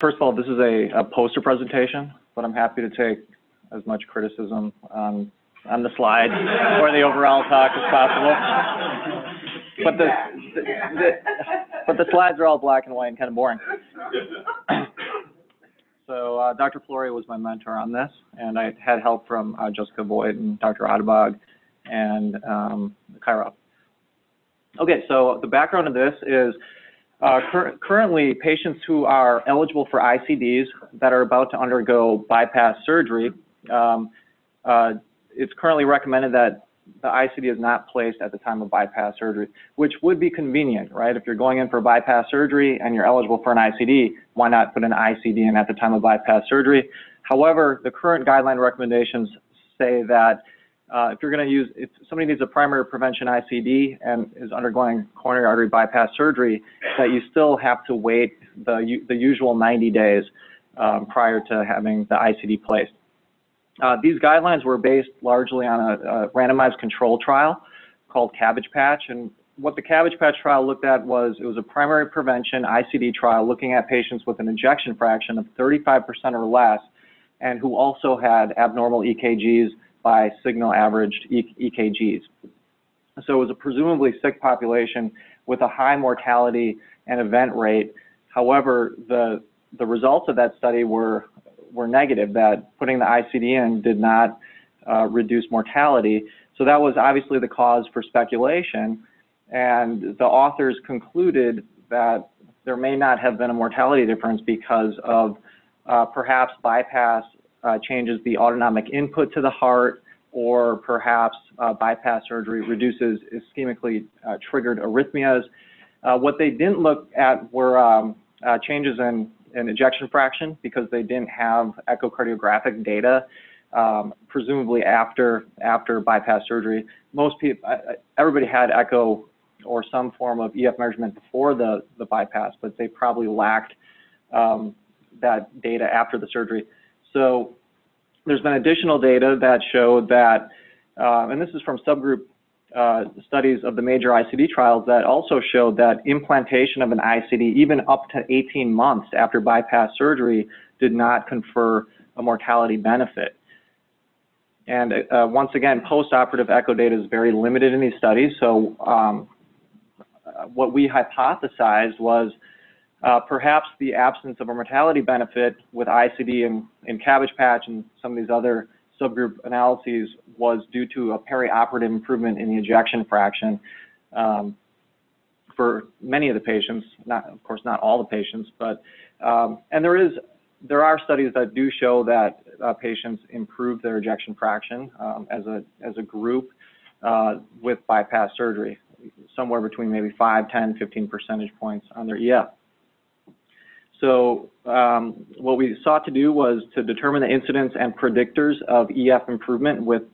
First of all, this is a poster presentation, but I'm happy to take as much criticism on the slides or the overall talk as possible. But the slides are all black and white and kind of boring. So Dr. Flory was my mentor on this, and I had help from Jessica Boyd and Dr. Adebog and Kyra. Okay, so the background of this is currently patients who are eligible for ICDs that are about to undergo bypass surgery, it's currently recommended that the ICD is not placed at the time of bypass surgery, which would be convenient, right? If you're going in for bypass surgery and you're eligible for an ICD, why not put an ICD in at the time of bypass surgery? However, the current guideline recommendations say that if you're going to use, if somebody needs a primary prevention ICD and is undergoing coronary artery bypass surgery, that you still have to wait the usual 90 days prior to having the ICD placed. These guidelines were based largely on a randomized control trial called CABG patch, and what the CABG patch trial looked at was, it was a primary prevention ICD trial looking at patients with an ejection fraction of 35% or less and who also had abnormal EKGs by signal averaged EKGs. So it was a presumably sick population with a high mortality and event rate. However, the results of that study were negative, that putting the ICD in did not reduce mortality. So that was obviously the cause for speculation, and the authors concluded that there may not have been a mortality difference because of perhaps bypass changes the autonomic input to the heart, or perhaps bypass surgery reduces ischemically triggered arrhythmias. What they didn't look at were changes in ejection fraction, because they didn't have echocardiographic data, presumably after bypass surgery. Most people, everybody had echo or some form of EF measurement before the bypass, but they probably lacked that data after the surgery. So there's been additional data that showed that, and this is from subgroup studies of the major ICD trials, that also showed that implantation of an ICD, even up to 18 months after bypass surgery, did not confer a mortality benefit. And once again, post-operative echo data is very limited in these studies. So what we hypothesized was perhaps the absence of a mortality benefit with ICD and CABG patch and some of these other subgroup analyses was due to a perioperative improvement in the ejection fraction for many of the patients, of course not all the patients, but and there are studies that do show that patients improve their ejection fraction as a group with bypass surgery, somewhere between maybe 5, 10, 15 percentage points on their EF. So what we sought to do was to determine the incidence and predictors of EF improvement with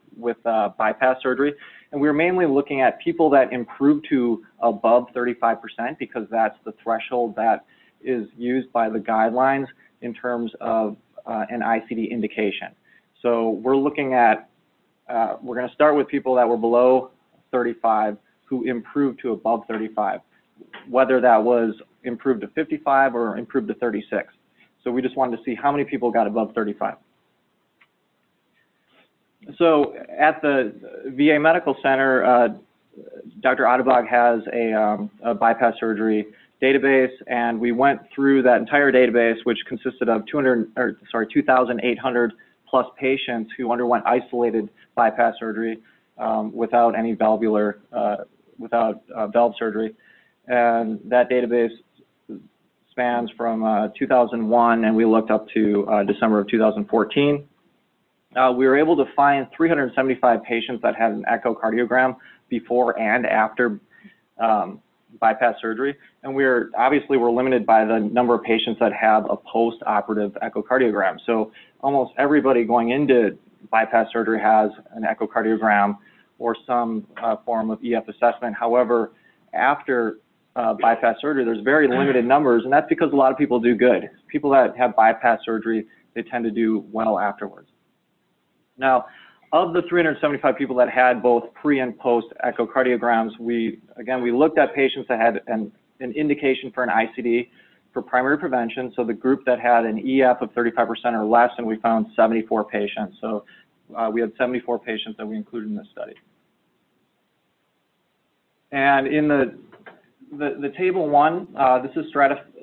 bypass surgery. And we were mainly looking at people that improved to above 35%, because that's the threshold that is used by the guidelines in terms of an ICD indication. So we're looking at, we're going to start with people that were below 35 who improved to above 35, whether that was improved to 55 or improved to 36. So we just wanted to see how many people got above 35. So at the VA Medical Center, Dr. Adebog has a bypass surgery database, and we went through that entire database, which consisted of 2,800 plus patients who underwent isolated bypass surgery without any valve surgery. And that database spans from 2001, and we looked up to December of 2014. We were able to find 375 patients that had an echocardiogram before and after bypass surgery, and we're limited by the number of patients that have a post-operative echocardiogram. So almost everybody going into bypass surgery has an echocardiogram or some form of EF assessment. However, after bypass surgery, there's very limited numbers, and that's because a lot of people do good. People that have bypass surgery, they tend to do well afterwards. Now, of the 375 people that had both pre and post echocardiograms, we looked at patients that had an indication for an ICD, for primary prevention, so the group that had an EF of 35% or less, and we found 74 patients. So we had 74 patients that we included in this study. And in the table 1, this is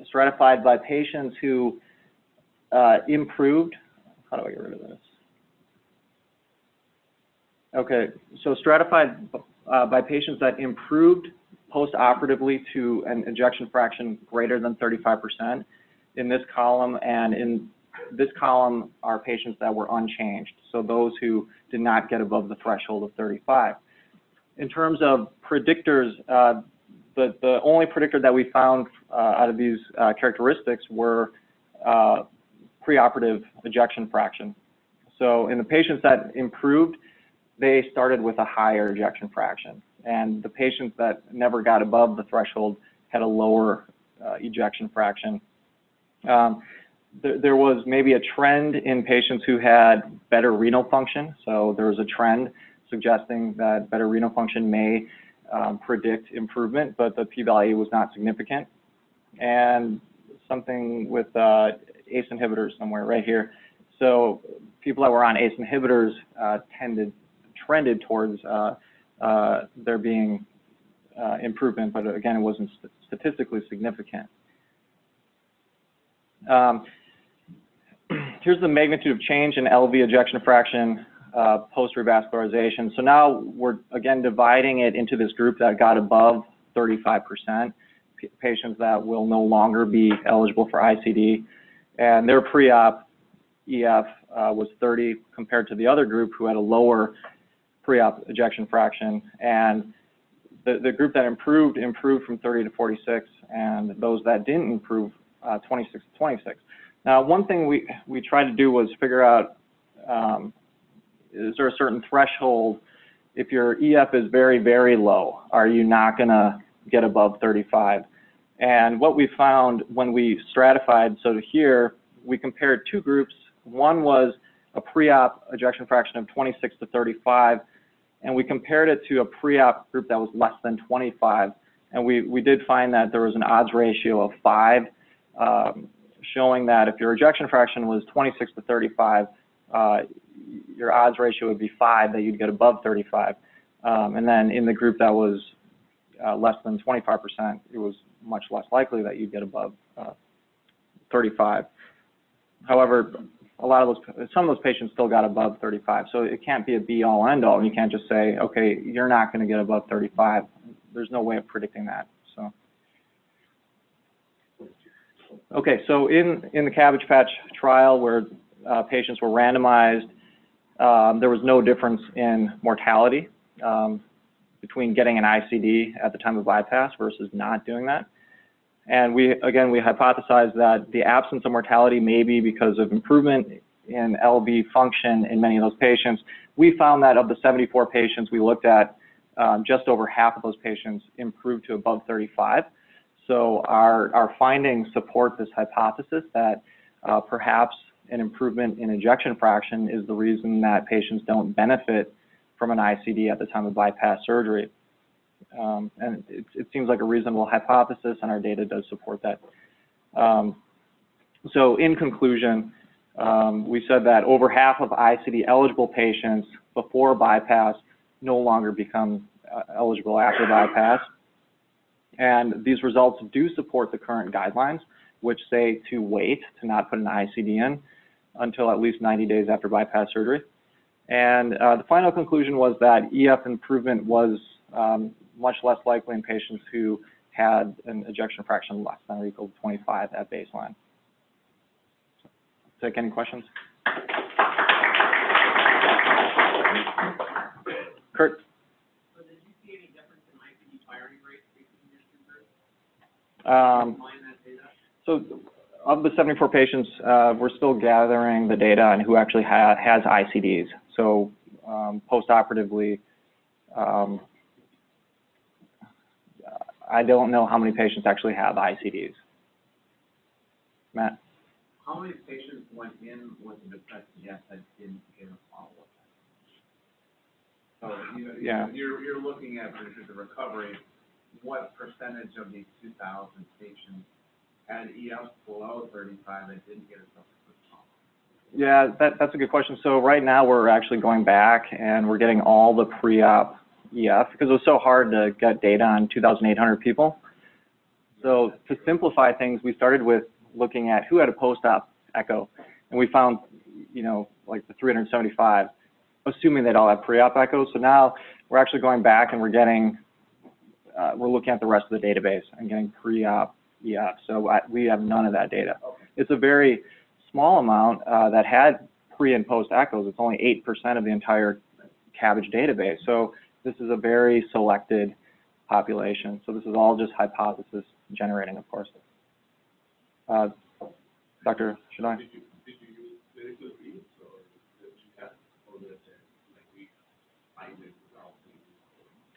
stratified by patients who improved. How do I get rid of this? Okay, so stratified by patients that improved post-operatively to an ejection fraction greater than 35% in this column, and in this column are patients that were unchanged, so those who did not get above the threshold of 35. In terms of predictors, the only predictor that we found out of these characteristics were preoperative ejection fraction. So in the patients that improved, they started with a higher ejection fraction, and the patients that never got above the threshold had a lower ejection fraction. There was maybe a trend in patients who had better renal function, so there was a trend suggesting that better renal function may predict improvement, but the p-value was not significant. And something with ACE inhibitors somewhere right here. So people that were on ACE inhibitors trended towards there being improvement, but again, it wasn't statistically significant. Here's the magnitude of change in LV ejection fraction post-revascularization. So now we're again dividing it into this group that got above 35%, patients that will no longer be eligible for ICD, and their pre-op EF was 30 compared to the other group who had a lower pre-op ejection fraction, and the group that improved from 30 to 46, and those that didn't improve 26 to 26. Now, one thing we tried to do was figure out, is there a certain threshold? If your EF is very, very low, are you not going to get above 35? And what we found when we stratified, so here we compared two groups. One was a pre-op ejection fraction of 26 to 35, and we compared it to a pre-op group that was less than 25. And we did find that there was an odds ratio of 5, showing that if your ejection fraction was 26 to 35, your odds ratio would be 5 that you'd get above 35. And then in the group that was less than 25%, it was much less likely that you'd get above 35. However, some of those patients still got above 35, so it can't be a be-all, end-all, and you can't just say, okay, you're not going to get above 35. There's no way of predicting that. So, okay, so in the CABG patch trial where patients were randomized, there was no difference in mortality between getting an ICD at the time of bypass versus not doing that. And we hypothesized that the absence of mortality may be because of improvement in LV function in many of those patients. We found that of the 74 patients we looked at, just over half of those patients improved to above 35. So our findings support this hypothesis that perhaps an improvement in ejection fraction is the reason that patients don't benefit from an ICD at the time of bypass surgery. And it seems like a reasonable hypothesis, and our data does support that. So in conclusion, we said that over half of ICD eligible patients before bypass no longer become eligible after bypass. And these results do support the current guidelines, which say to wait, to not put an ICD in until at least 90 days after bypass surgery. And the final conclusion was that EF improvement was much less likely in patients who had an ejection fraction less than or equal to 25 at baseline. Take any questions? Kurt? So did you see any difference in ICD firing rates between your two groups? So of the 74 patients, we're still gathering the data on who actually has ICDs. So post-operatively, I don't know how many patients actually have ICDs. Matt? How many patients went in with a depressed yes that didn't get a follow-up? So you're looking at the recovery. What percentage of these 2,000 patients had EF below 35 that didn't get a subsequent pump? Yeah, that's a good question. So right now we're actually going back and we're getting all the pre-op EF because it was so hard to get data on 2,800 people. So to simplify things, we started with looking at who had a post-op echo, and we found, you know, like the 375, assuming they'd all have pre-op echoes. So now we're actually going back and we're getting, we're looking at the rest of the database and getting pre-op EF. So we have none of that data. Okay. It's a very small amount that had pre and post echoes. It's only 8% of the entire CABG database. So this is a very selected population. So this is all just hypothesis generating, of course. Dr. Shadai? Did you use clinical reads or did you have like we find it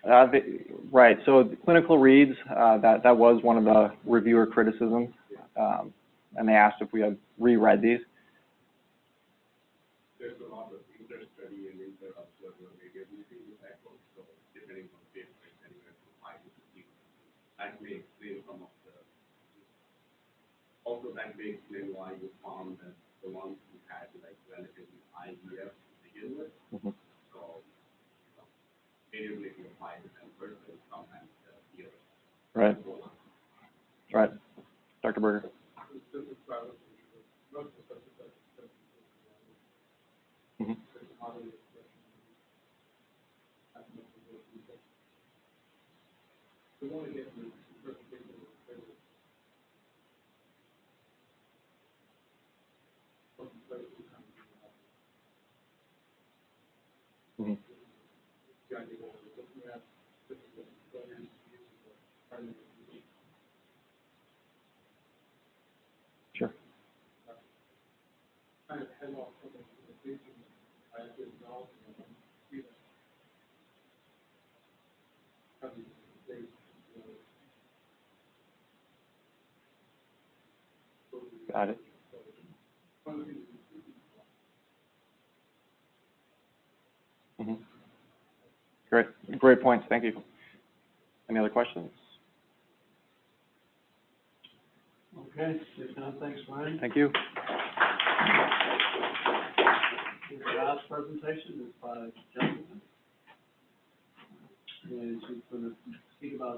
without? Right. So the clinical reads, that was one of the reviewer criticisms, and they asked if we had reread these. There's a lot of inter-study and inter-observer variability with echoes, so depending on the patient, anywhere from 5 to 15. That may explain some of the. Also, that may explain why you found that the ones who had like relatively high EF to begin with. Mm-hmm. So, variability of 5 to 10% sometimes here. Right. Right. Dr. Berger. Mm-hmm. Mm-hmm. Sure. Got it. Mm-hmm. Great points. Thank you. Any other questions? Okay, if not, thanks, Ryan. Thank you. The last presentation is by Justin. And she's going to speak about